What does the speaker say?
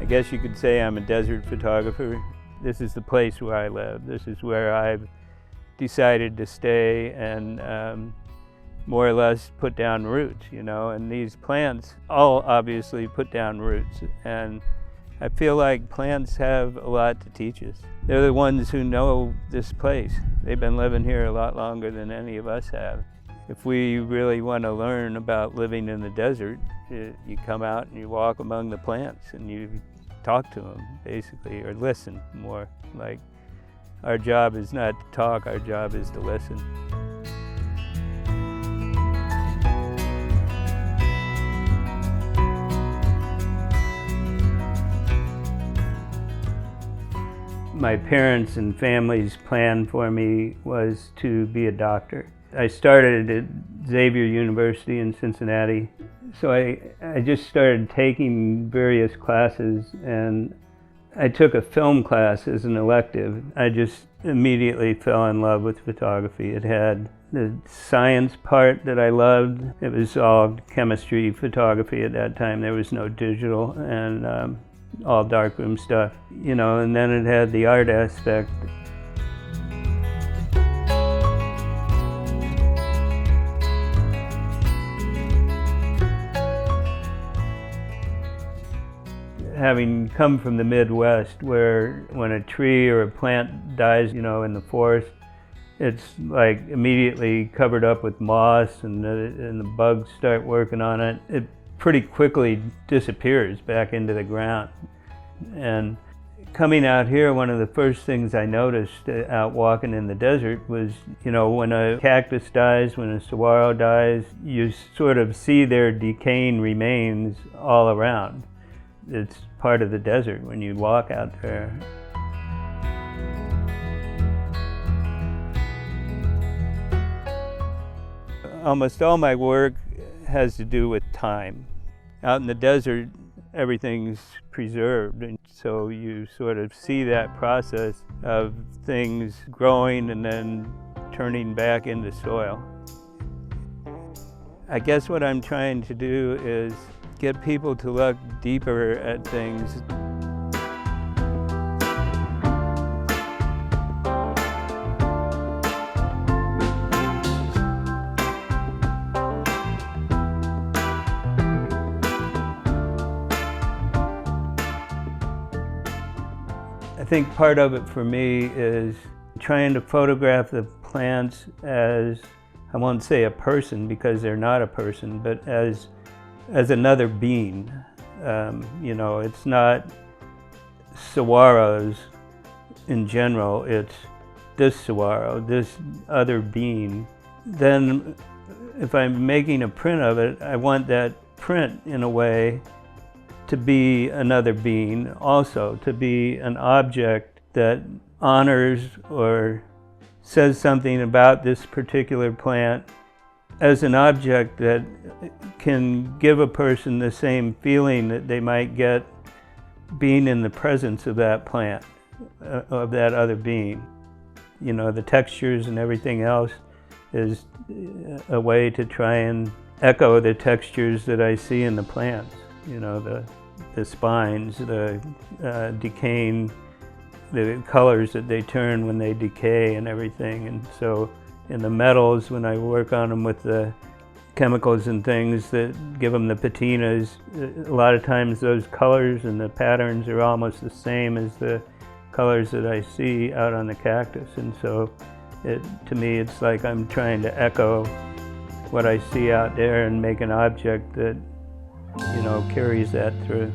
guess you could say I'm a desert photographer. This is the place where I live. This is where I've decided to stay and more or less put down roots, you know, and these plants all obviously put down roots, and I feel like plants have a lot to teach us. They're the ones who know this place. They've been living here a lot longer than any of us have. If we really want to learn about living in the desert, you come out and you walk among the plants and you talk to them, basically, or listen more. Like, our job is not to talk, our job is to listen. My parents' and family's plan for me was to be a doctor. I started at Xavier University in Cincinnati, so I just started taking various classes, and I took a film class as an elective. I just immediately fell in love with photography. It had the science part that I loved. It was all chemistry photography at that time. There was no digital, and all darkroom stuff, you know, and then it had the art aspect. Having come from the Midwest, where when a tree or a plant dies, you know, in the forest, it's like immediately covered up with moss, and the bugs start working on it. It pretty quickly disappears back into the ground. And coming out here, one of the first things I noticed out walking in the desert was, you know, when a cactus dies, when a saguaro dies, you sort of see their decaying remains all around. It's part of the desert when you walk out there. Almost all my work has to do with time. Out in the desert, everything's preserved, and so you sort of see that process of things growing and then turning back into soil. I guess what I'm trying to do is get people to look deeper at things. I think part of it for me is trying to photograph the plants as, I won't say a person because they're not a person, but as another being. You know, it's not saguaros in general, it's this saguaro, this other being. Then if I'm making a print of it, I want that print in a way to be another being also, to be an object that honors or says something about this particular plant as an object that can give a person the same feeling that they might get being in the presence of that plant, of that other being. You know, the textures and everything else is a way to try and echo the textures that I see in the plants. You know, the spines, the decaying, the colors that they turn when they decay and everything. And so in the metals, when I work on them with the chemicals and things that give them the patinas, a lot of times those colors and the patterns are almost the same as the colors that I see out on the cactus. And so to me, it's like I'm trying to echo what I see out there and make an object that, you know, carries that through.